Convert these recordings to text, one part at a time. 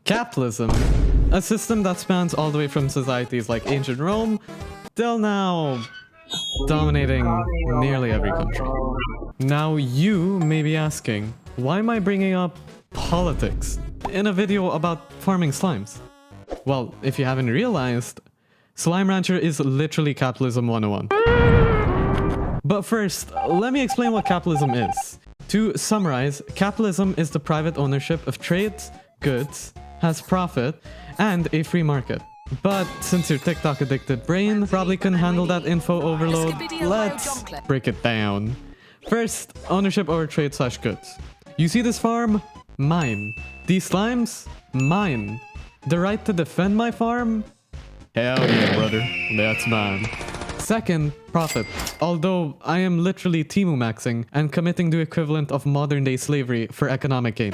Capitalism, a system that spans all the way from societies like ancient Rome till now dominating nearly every country. Now you may be asking, why am I bringing up politics in a video about farming slimes? Well, if you haven't realized, Slime Rancher is literally Capitalism 101. But first, let me explain what capitalism is. To summarize, capitalism is the private ownership of trades, goods, has profit, and a free market. But since your TikTok addicted brain probably couldn't handle that info overload, let's break it down. First, ownership over trade/goods. You see this farm? Mine. These slimes? Mine. The right to defend my farm? Hell yeah, brother. That's mine. Second, profit. Although I am literally Temu maxing and committing the equivalent of modern day slavery for economic gain.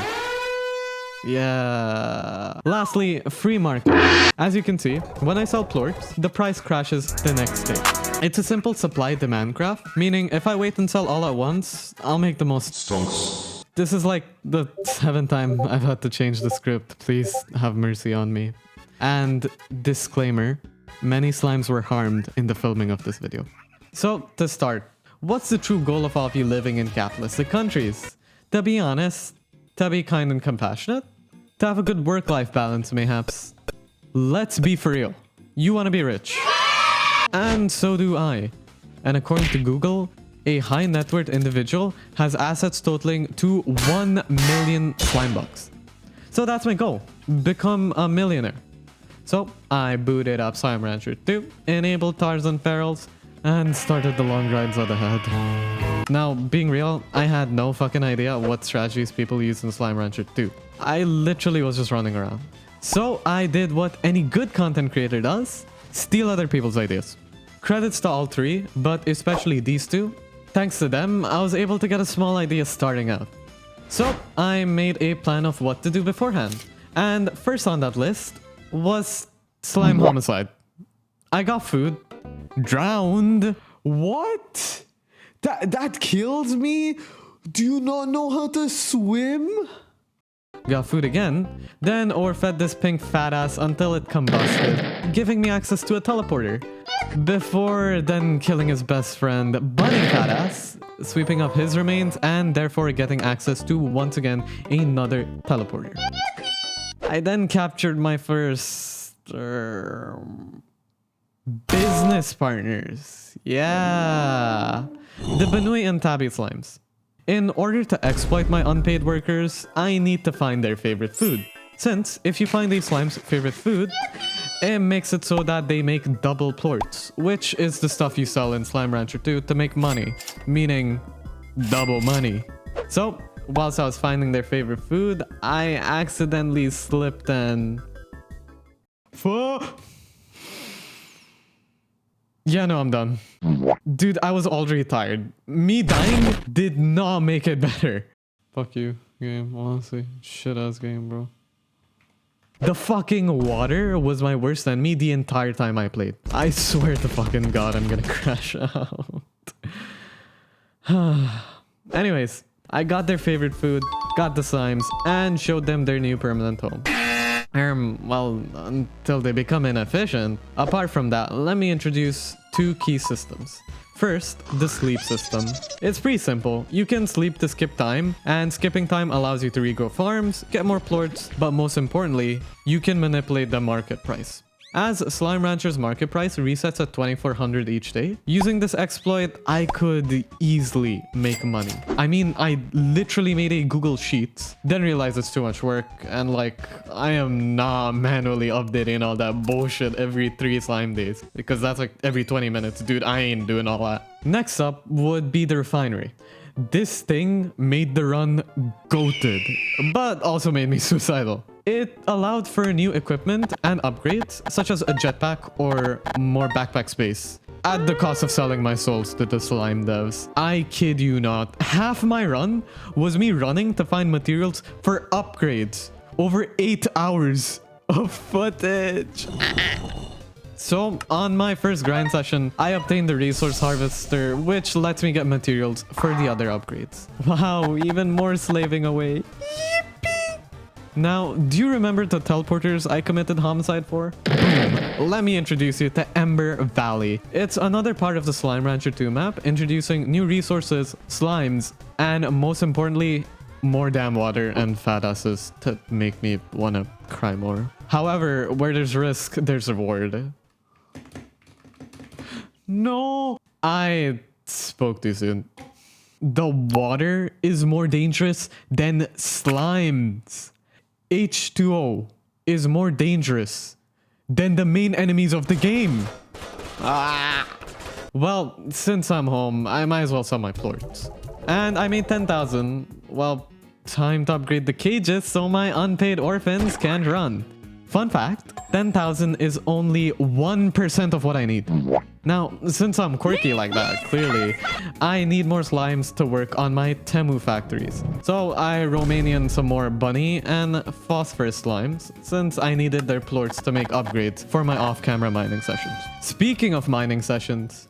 Yeah. Lastly, free market. As you can see, when I sell plorts, the price crashes the next day. It's a simple supply-demand graph, meaning if I wait and sell all at once, I'll make the most. Stonks. This is like the 7th time I've had to change the script. Please have mercy on me. And disclaimer, many slimes were harmed in the filming of this video. So, to start, what's the true goal of all of you living in capitalistic countries? To be honest, to be kind and compassionate? To have a good work-life balance, mayhaps? Let's be for real. You want to be rich. And so do I. And according to Google, a high net worth individual has assets totaling to 1 million slime bucks. So that's my goal. Become a millionaire. So I booted up Slime Rancher 2, enabled Tarzan Ferals, and started the long rides out ahead. Now, being real, I had no fucking idea what strategies people use in Slime Rancher 2. I literally was just running around. So I did what any good content creator does, steal other people's ideas. Credits to all three, but especially these two. Thanks to them, I was able to get a small idea starting out. So I made a plan of what to do beforehand. And first on that list was slime homicide. I got food. Drowned. What? That kills me? Do you not know how to swim? Got food again. Then overfed this pink fat ass until it combusted, giving me access to a teleporter. Before then killing his best friend, Bunny Fat Ass, sweeping up his remains, and therefore getting access to, once again, another teleporter. I then captured my first business partners. Yeah. The Benui and Tabby slimes. In order to exploit my unpaid workers, I need to find their favorite food. Since, if you find these slimes' favorite food, it makes it so that they make double plorts, which is the stuff you sell in Slime Rancher 2 to make money, meaning double money. So, whilst I was finding their favorite food, I accidentally slipped and... Yeah, no, I'm done. Dude, I was already tired. Me dying did not make it better. Fuck you, game, honestly. Shit-ass game, bro. The fucking water was my worst enemy the entire time I played. I swear to fucking God, I'm gonna crash out. Anyways, I got their favorite food, got the slimes, and showed them their new permanent home. Well, until they become inefficient. Apart from that, let me introduce two key systems. First, the sleep system. It's pretty simple. You can sleep to skip time, and skipping time allows you to regrow farms, get more plorts, but most importantly, you can manipulate the market price. As Slime Rancher's market price resets at 2400 each day, using this exploit, I could easily make money. I mean, I literally made a Google Sheets, then realized it's too much work, and like, I am not manually updating all that bullshit every 3 slime days, because that's like every 20 minutes. Dude, I ain't doing all that. Next up would be the refinery. This thing made the run goated, but also made me suicidal. It allowed for new equipment and upgrades, such as a jetpack or more backpack space, at the cost of selling my souls to the slime devs. I kid you not, half my run was me running to find materials for upgrades. Over 8 hours of footage. So, on my first grind session, I obtained the resource harvester, which lets me get materials for the other upgrades. Wow, even more slaving away. Yippee! Now, do you remember the teleporters I committed homicide for? Boom. Let me introduce you to Ember Valley. It's another part of the Slime Rancher 2 map, introducing new resources, slimes, and most importantly, more damn water and fat asses to make me wanna cry more. However, where there's risk, there's reward. No! I spoke too soon. The water is more dangerous than slimes. H2O is more dangerous than the main enemies of the game. Well, since I'm home, I might as well sell my plorts. And I made 10,000. Well, time to upgrade the cages so my unpaid orphans can run. Fun fact, 10,000 is only 1% of what I need. Now, since I'm quirky like that, clearly, I need more slimes to work on my Temu factories. So I Romanian some more bunny and phosphorus slimes, since I needed their plorts to make upgrades for my off-camera mining sessions. Speaking of mining sessions,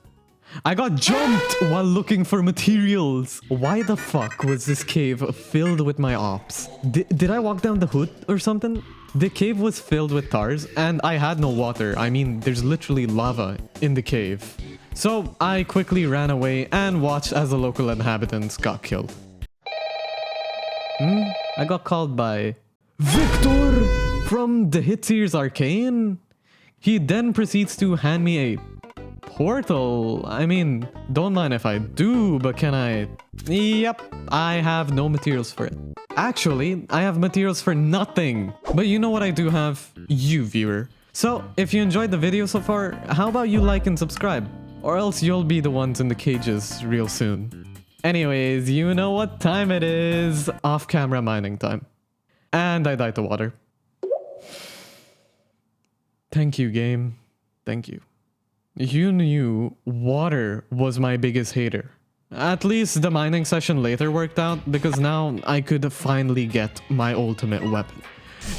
I got jumped while looking for materials. Why the fuck was this cave filled with my ops? Did I walk down the hood or something? The cave was filled with tars and I had no water. I mean, there's literally lava in the cave. So I quickly ran away and watched as the local inhabitants got killed. I got called by Victor from the hit series Arcane. He then proceeds to hand me a portal. I mean, don't mind if I do, but can I? Yep, I have no materials for it. Actually, I have materials for nothing. But you know what I do have? You, viewer. So, if you enjoyed the video so far, how about you like and subscribe? Or else you'll be the ones in the cages real soon. Anyways, you know what time it is. Off-camera mining time. And I died to water. Thank you, game. Thank you. You knew water was my biggest hater. At least the mining session later worked out because now I could finally get my ultimate weapon.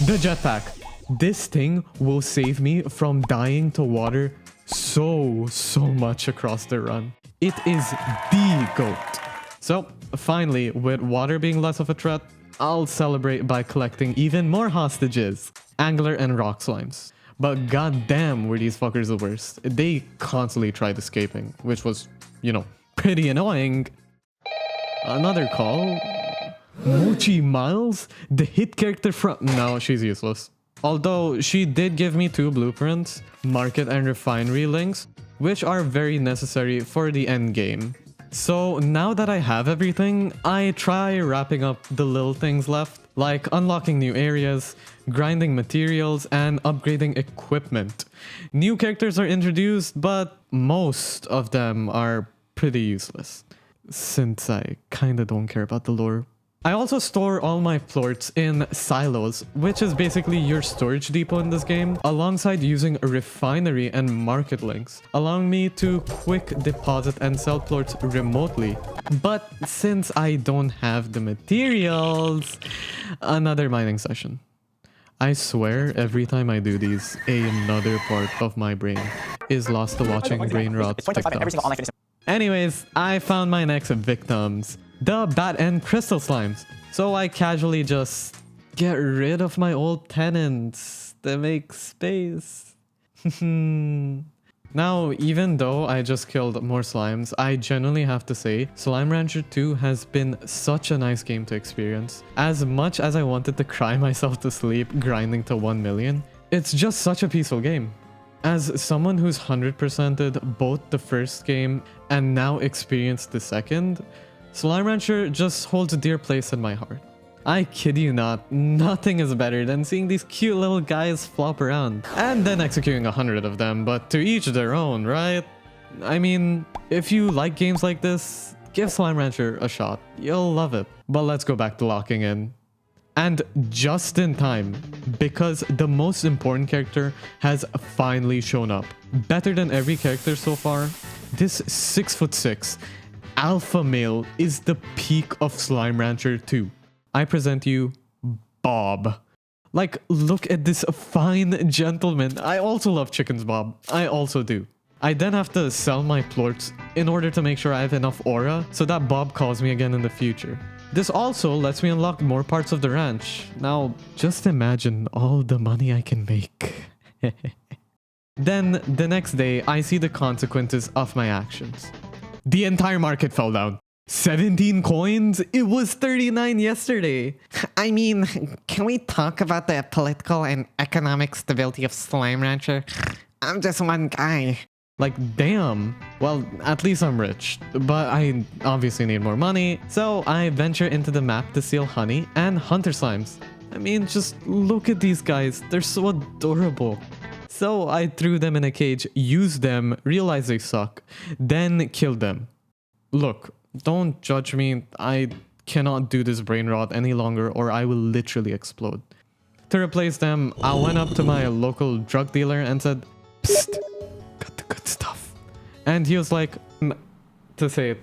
The jetpack. This thing will save me from dying to water so much across the run. It is the GOAT. So finally, with water being less of a threat, I'll celebrate by collecting even more hostages. Angler and rock slimes. But goddamn were these fuckers the worst. They constantly tried escaping, which was, you know, pretty annoying. Another call. Mochi Miles? The hit character from... No, she's useless. Although she did give me 2 blueprints, market and refinery links, which are very necessary for the end game. So now that I have everything, I try wrapping up the little things left, like unlocking new areas, grinding materials, and upgrading equipment. New characters are introduced, but most of them are pretty useless, since I kinda don't care about the lore. I also store all my plorts in silos, which is basically your storage depot in this game, alongside using a refinery and market links, allowing me to quick deposit and sell plorts remotely. But since I don't have the materials, another mining session. I swear every time I do these, another part of my brain is lost to watching brain rot TikToks. Anyways, I found my next victims. The bat and crystal slimes. So I casually just get rid of my old tenants to make space. Now, even though I just killed more slimes, I genuinely have to say Slime Rancher 2 has been such a nice game to experience. As much as I wanted to cry myself to sleep grinding to 1 million, it's just such a peaceful game. As someone who's 100%ed both the first game and now experienced the second, Slime Rancher just holds a dear place in my heart. I kid you not, nothing is better than seeing these cute little guys flop around and then executing 100 of them, but to each their own, right? I mean, if you like games like this, give Slime Rancher a shot. You'll love it. But let's go back to locking in. And just in time, because the most important character has finally shown up. Better than every character so far, this 6'6" alpha male is the peak of Slime Rancher 2. I present you Bob. Like, look at this fine gentleman. I also love chickens, Bob. I also do. I then have to sell my plorts in order to make sure I have enough aura so that Bob calls me again in the future. This also lets me unlock more parts of the ranch. Now, just imagine all the money I can make. Then, the next day, I see the consequences of my actions. The entire market fell down. 17 coins? It was 39 yesterday. I mean, can we talk about the political and economic stability of Slime Rancher? I'm just one guy. Like, damn. Well, at least I'm rich. But I obviously need more money. So I venture into the map to steal honey and hunter slimes. I mean, just look at these guys. They're so adorable. So I threw them in a cage, used them, realized they suck, then killed them. Look, don't judge me. I cannot do this brain rot any longer or I will literally explode. To replace them, I went up to my local drug dealer and said, "Psst, got the good stuff." And he was like, to say it.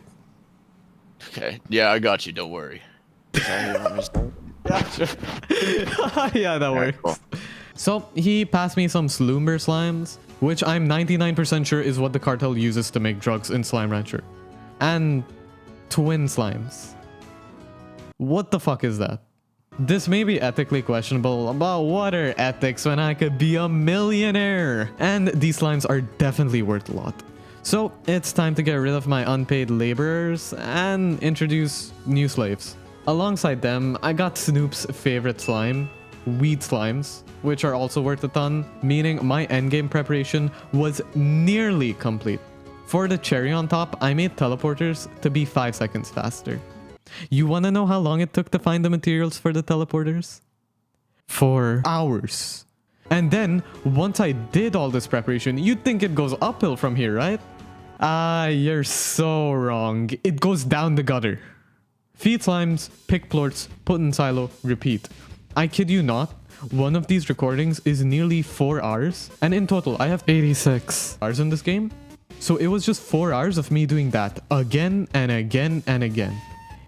Okay. Yeah, I got you. Don't worry. Yeah, that works. Cool. So he passed me some Sloomber slimes, which I'm 99% sure is what the cartel uses to make drugs in Slime Rancher. And twin slimes. What the fuck is that? This may be ethically questionable, but what are ethics when I could be a millionaire? And these slimes are definitely worth a lot. So it's time to get rid of my unpaid laborers and introduce new slaves. Alongside them, I got Snoop's favorite slime, weed slimes, which are also worth a ton, meaning my endgame preparation was nearly complete. For the cherry on top, I made teleporters to be 5 seconds faster. You wanna know how long it took to find the materials for the teleporters? 4 hours. And then, once I did all this preparation, you'd think it goes uphill from here, right? Ah, you're so wrong. It goes down the gutter. Feed slimes, pick plorts, put in silo, repeat. I kid you not, one of these recordings is nearly 4 hours, and in total I have 86 hours in this game. So it was just 4 hours of me doing that again and again and again.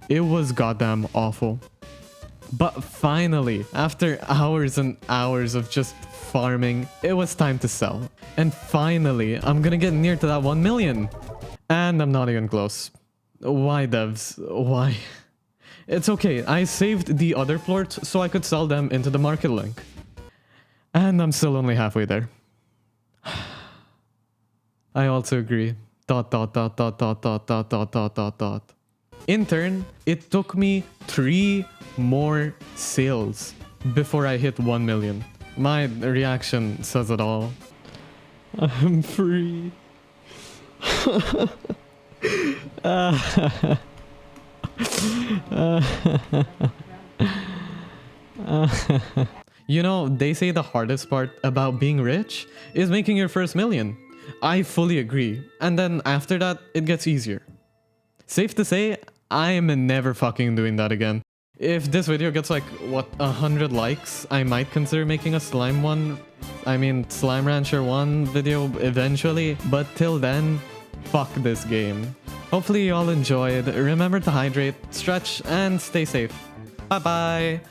It was goddamn awful. But finally, after hours and hours of just farming, it was time to sell. And finally, I'm gonna get near to that 1 million. And I'm not even close. Why, devs? Why? It's okay, I saved the other plorts so I could sell them into the market link. And I'm still only halfway there. I also agree. ... In turn, it took me 3 more sales before I hit 1 million. My reaction says it all. I'm free. You know, they say the hardest part about being rich is making your first million. I fully agree. And then after that, it gets easier. Safe to say, I am never fucking doing that again. If this video gets like, what, 100 likes, I might consider making a Slime Rancher 1 video eventually. But till then, fuck this game. Hopefully you all enjoyed. Remember to hydrate, stretch, and stay safe. Bye bye!